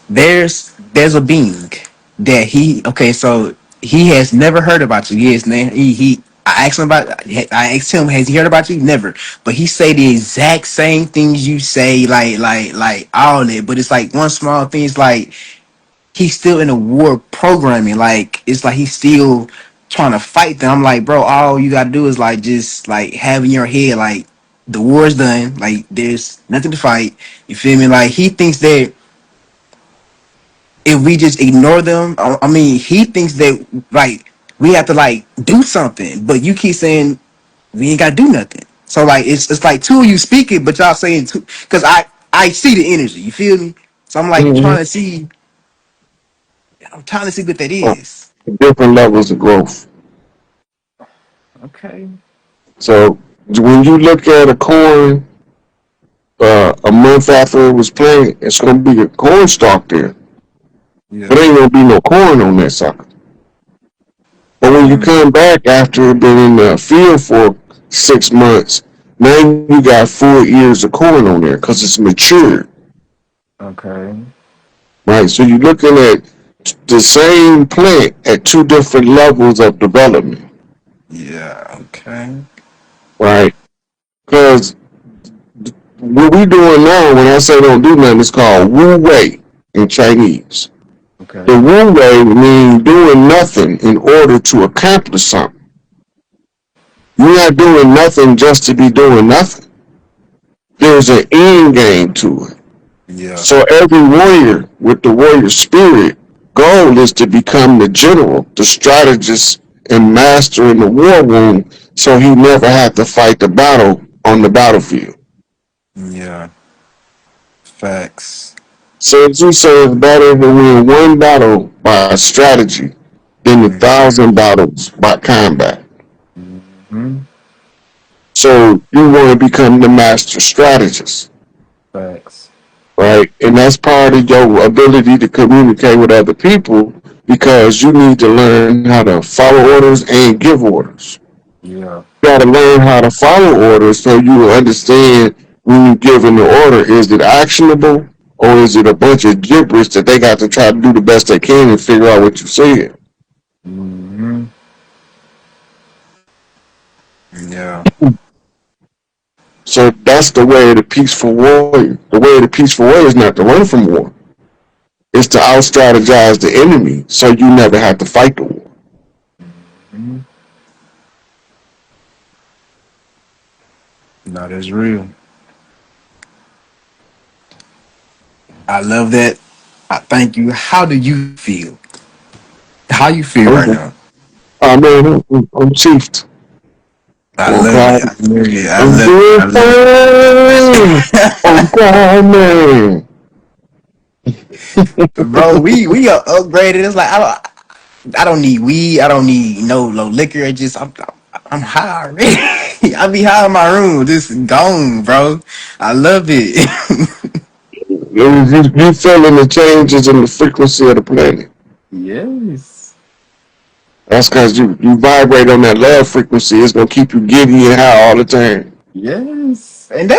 F: there's a being that he okay, so he has never heard about you. Yes, man. He I asked him, has he heard about you? Never. But he say the exact same things you say, like all that. But it's like one small thing. It's like he's still in the war programming. Like it's like he's still trying to fight them. I'm like, bro, all you gotta do is like just like have in your head like the war's done. Like there's nothing to fight. You feel me? Like he thinks that if we just ignore them, I mean, he thinks that like we have to like do something, but you keep saying we ain't got to do nothing. So like it's like two of you speaking, but y'all saying two because I see the energy. You feel me? So I'm like
A: Mm-hmm.
F: trying to see. I'm trying to see what that
A: Oh,
F: is.
A: different levels of growth.
F: Okay.
A: So when you look at a corn, a month after it was planted, it's gonna be a corn stalk there, but
F: Yeah.
A: ain't gonna be no corn on that sucker. But when you
F: Mm,
A: come back after it been in the field for 6 months, now you got full ears of corn on there because it's matured,
F: okay.
A: right? So you're looking at the same plant at two different levels of development,
F: Yeah. Okay.
A: right? Because what we doing now, when I say don't do nothing, it's called Wu Wei in Chinese. The
F: Okay.
A: Wu Wei means doing nothing in order to accomplish something. You're not doing nothing just to be doing nothing. There's an end game to it.
F: Yeah.
A: So every warrior with the warrior spirit goal is to become the general, the strategist, and master in the war room so he never had to fight the battle on the battlefield.
F: Yeah. Facts.
A: So as you say, it's better to win one battle by strategy than a thousand battles by combat.
F: Mm-hmm.
A: So you want to become the master strategist,
F: Facts.
A: right? And that's part of your ability to communicate with other people because you need to learn how to follow orders and give orders.
F: Yeah.
A: You got to learn how to follow orders so you will understand when you're giving the order, is it actionable or is it a bunch of gibberish that they got to try to do the best they can and figure out what you said?
F: Mm-hmm. Yeah.
A: So that's the way of the peaceful warrior. The way of the peaceful warrior is not to run from war. It's to out strategize the enemy so you never have to fight the war.
F: Mm-hmm. No, that's real. I love that. I thank you. How do you feel? How you feel right
A: Okay.
F: now?
A: Oh man, I'm chiefed.
F: I
A: On
F: love it.
A: God,
F: I love it. I
A: I'm
F: love it.
A: doing
F: I love
A: fine. On God, man.
F: it. Bro, we are upgraded. It's like I don't need weed. I don't need no liquor. It just I'm high already. I be high in my room, just gone, bro. I love it.
A: You feeling the changes in the frequency of the planet.
F: Yes.
A: That's because you vibrate on that love frequency. It's gonna keep you giddy and high all the time.
F: Yes. And they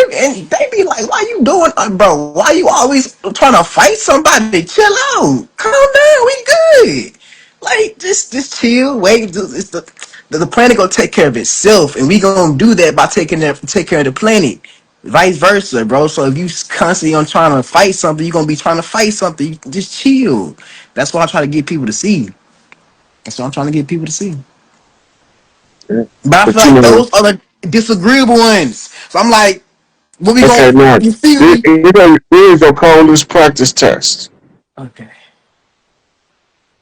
F: be like, why you doing bro? Why you always trying to fight somebody? Chill out. Calm down. We good. Like just chill. Wait. It's the planet gonna take care of itself, and we gonna do that by take care of the planet. Vice versa, bro. So if you constantly on trying to fight something, you're gonna be trying to fight something. You just chill. That's what I try to get people to see. That's what I'm trying to get people to see.
A: Yeah.
F: But I feel
A: But you
F: like
A: know,
F: those are the disagreeable ones. So I'm like, what we
A: okay,
F: going
A: now
F: you feel me?
A: here's your coldest practice test.
F: Okay.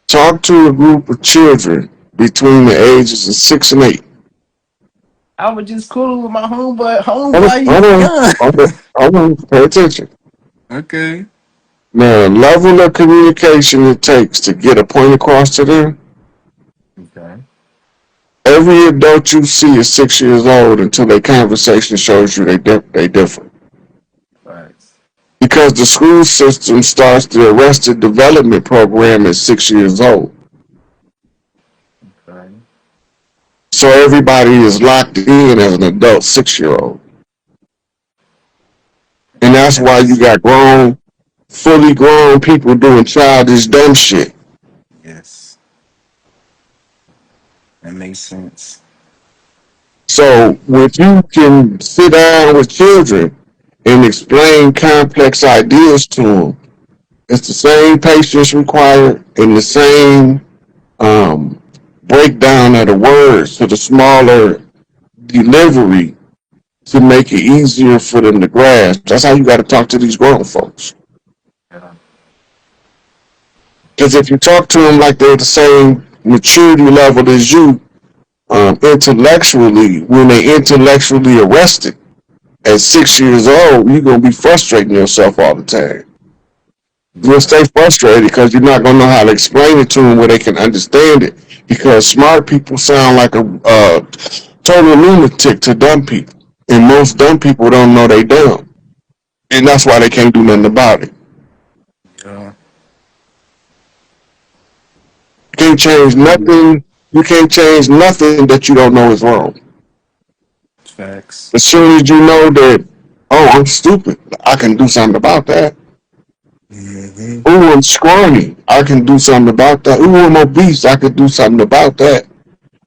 A: Talk to a group of children between the ages of 6 and 8.
F: I was just cool with my homeboy.
A: Hold on,
F: Homeboy,
A: hold
F: he
A: on,
F: young.
A: hold on, pay attention.
F: Okay.
A: Now, level of communication it takes to get a point across to them,
F: Okay.
A: Every adult you see is 6 years old until their conversation shows you they different.
F: Right.
A: Because the school system starts the Arrested Development Program at 6 years old.
F: Right.
A: So everybody is locked in as an adult 6 year old. And that's why you
F: Yes.
A: got fully grown people doing childish dumb shit.
F: Yes. That makes sense.
A: So when you can sit down with children and explain complex ideas to them, it's the same patience required and the same um, breakdown of the words to the smaller delivery to make it easier for them to grasp. That's how you got to talk to these grown folks.
F: Yeah.
A: Because if you talk to them like they're the same maturity level as you, intellectually, when they intellectually arrested at 6 years old, you're gonna be frustrating yourself all the time. You'll
F: Yeah.
A: stay frustrated because you're not gonna know how to explain it to them where they can understand it. Because smart people sound like a total lunatic to dumb people, and most dumb people don't know they dumb, and that's why they can't do nothing about it.
F: Yeah.
A: You can't change nothing. You can't change nothing that you don't know is wrong.
F: Facts.
A: As soon as you know that, oh, I'm stupid, I can do something about that.
F: Mm-hmm.
A: Ooh, I'm scrawny, I can do something about that. Ooh, I'm obese, I can do something about that.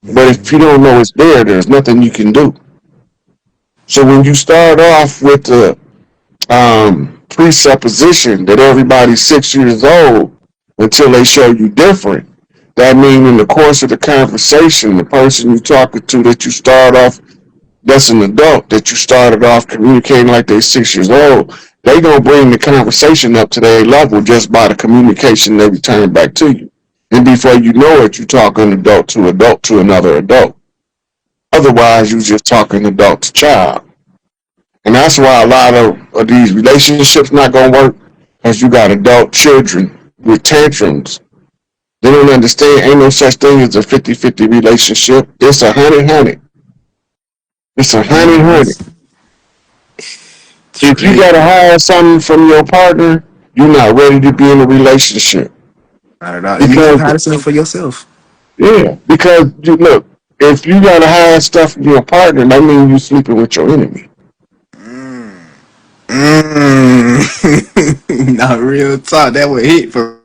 A: But if you
F: Mm-hmm.
A: don't know it's there, there's nothing you can do. So when you start off with the presupposition that everybody's 6 years old until they show you different, that means in the course of the conversation, the person you're talking to that you start off that's an adult that you started off communicating like they're 6 years old, they gonna bring the conversation up to their level just by the communication they return back to you. And before you know it, you talking adult to another adult. Otherwise, you just talking adult to child. And that's why a lot of these relationships not gonna work, because you got adult children with tantrums. They don't understand ain't no such thing as a 50-50 relationship. It's a 100-100. It's a honey
F: Mm-hmm.
A: honey. If you
F: Straight.
A: gotta hide something from your partner, you're not ready to be in a relationship.
F: Not at all. It means you
A: Because
F: hide something for yourself.
A: yeah, because you look, if you gotta hide stuff from your partner, that means you sleeping with your enemy.
F: Mm. Mm. Not real talk. That would hit for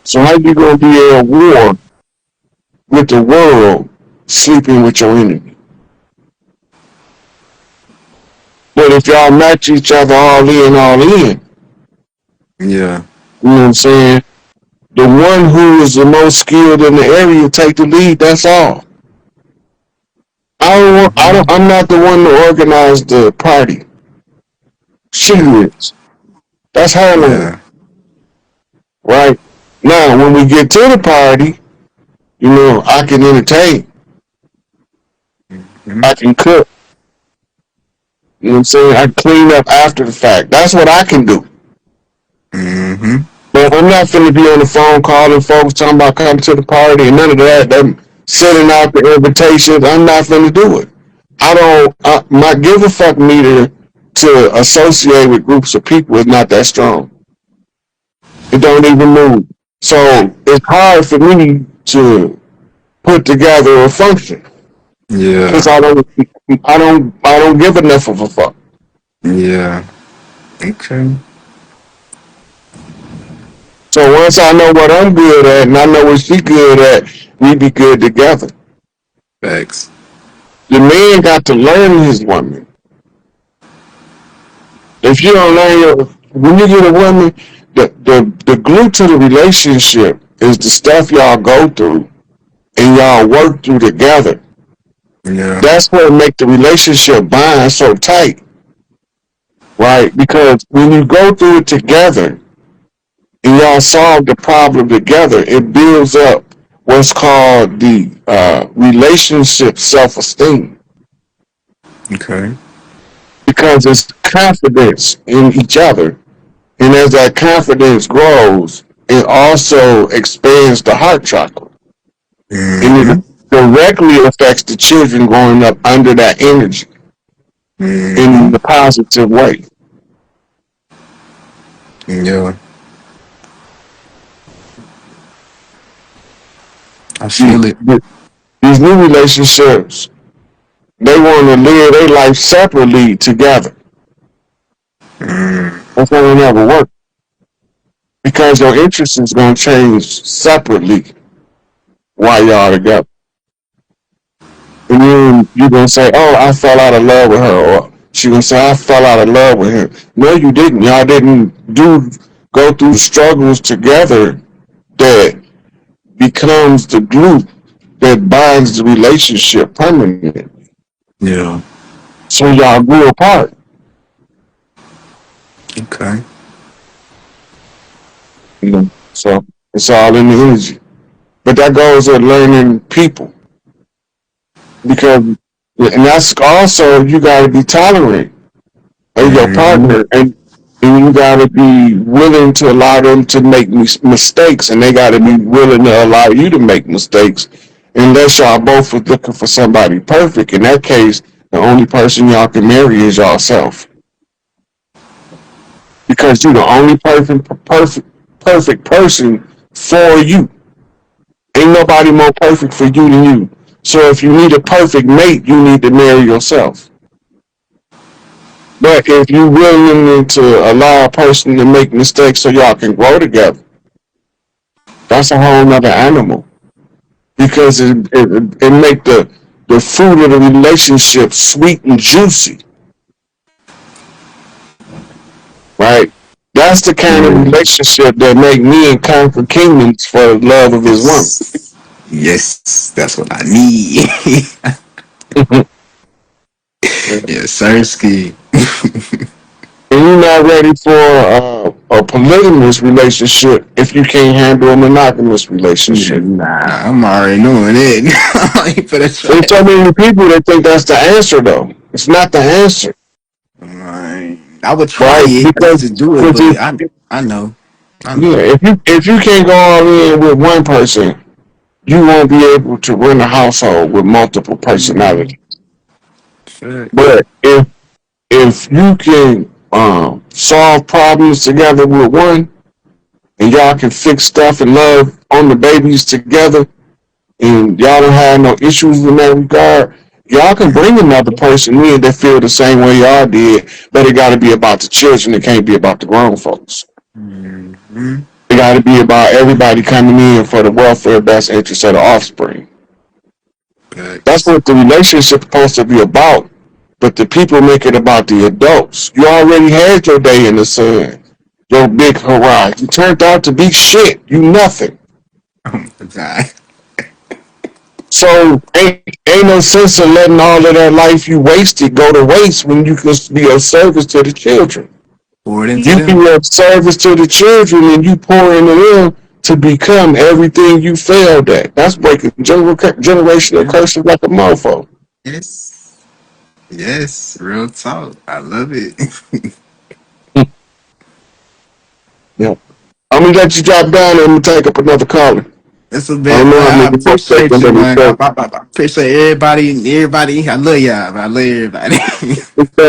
A: So how you gonna be at war with the world sleeping with your enemy? But if y'all match each other all in,
F: yeah.
A: you know what I'm saying? The one who is the most skilled in the area take the lead. That's all.
F: Mm-hmm.
A: I'm not the one to organize the party. She
F: Yeah.
A: is. That's her lane,
F: Yeah.
A: right? Now, when we get to the party, I can entertain,
F: Mm-hmm.
A: I can cook, you know what I'm saying? I clean up after the fact. That's what I can do.
F: Mm-hmm.
A: But I'm not finna be on the phone calling folks talking about coming to the party and none of that. Them sending out the invitations. I'm not finna do it. I don't. My give a fuck meter to associate with groups of people is not that strong. It don't even move. So it's hard for me to put together a function because
F: Yeah.
A: I don't give enough of a fuck.
F: Yeah. Okay.
A: So once I know what I'm good at and I know what she good at, we be good together.
F: Facts.
A: The man got to learn his woman. If you don't learn when you get a woman, the glue to the relationship is the stuff y'all go through and y'all work through together.
F: Yeah.
A: That's what make the relationship bind so tight, right? Because when you go through it together and y'all solve the problem together, it builds up what's called the relationship self-esteem
F: Okay.
A: because it's confidence in each other. And as that confidence grows it also expands the heart chakra, and it
F: Mm-hmm.
A: directly affects the children growing up under that energy in
F: Mm-hmm.
A: the positive way.
F: Yeah, I
A: See,
F: feel it.
A: these new relationships, they want to live their life separately together.
F: Mm,
A: That's why it never work because your interest is going to change separately while y'all together. And then you're going to say, oh, I fell out of love with her. Or she going to say, I fell out of love with him. No, you didn't. Y'all didn't go through struggles together that becomes the glue that binds the relationship permanently.
F: yeah.
A: So y'all grew apart.
F: Okay.
A: You know? So it's all in the energy. But that goes with learning people because, and that's also you got to be tolerant of your
F: Mm-hmm.
A: partner, and you got to be willing to allow them to make mistakes, and they got to be willing to allow you to make mistakes. Unless y'all both are looking for somebody perfect, in that case, the only person y'all can marry is yourself because you're the only perfect person for you. Ain't nobody more perfect for you than you. So if you need a perfect mate, you need to marry yourself. But if you're willing to allow a person to make mistakes so y'all can grow together, that's a whole nother animal. Because it make the fruit of the relationship sweet and juicy, right? That's the kind of
F: Yeah.
A: relationship that make men conquer kingdoms for the love of his woman.
F: Yes. Yes, that's what I need. Yes, sir, ski.
A: And you're not ready for a polygamous relationship if you can't handle a monogamous relationship.
F: Nah, I'm already knowing it. I ain't for the
A: There's
F: try.
A: so many people that think that's the answer, though. It's not the answer,
F: I would try
A: right?
F: it just
A: Because
F: to do it, but I know. I
A: yeah,
F: know.
A: if you can't go all in with one person, you won't be able to run a household with multiple
F: Mm,
A: personalities.
F: facts.
A: But if you can solve problems together with one, and y'all can fix stuff and love on the babies together, and y'all don't have no issues in that regard, y'all can bring another person in that feel the same way y'all did, but it got to be about the children. It can't be about the grown folks.
F: Mm-hmm.
A: It got to be about everybody coming in for the welfare, best interest of the offspring. That's
F: Facts.
A: what the relationship is supposed to be about. But the people make it about the adults. You already had your day in the sun, your big hurrah. You turned out to be shit. You nothing.
F: Oh my god.
A: So ain't no sense of letting all of that life you wasted go to waste when you can be of service to the children.
F: Pour it into
A: You
F: them.
A: be of service to the children and you pour into them to become everything you failed at. That's breaking generational
F: Yeah.
A: curses like a mofo.
F: Yes. Yes. Real talk. I love it.
A: Yeah. I'm gonna let you drop down and I'm gonna take up another caller.
F: It's a
A: I don't
F: bit,
A: know how
F: man. I
A: many more
F: appreciate
A: seconds
F: you,
A: that we
F: man.
A: got.
F: I appreciate everybody. Everybody. I love y'all. I love everybody.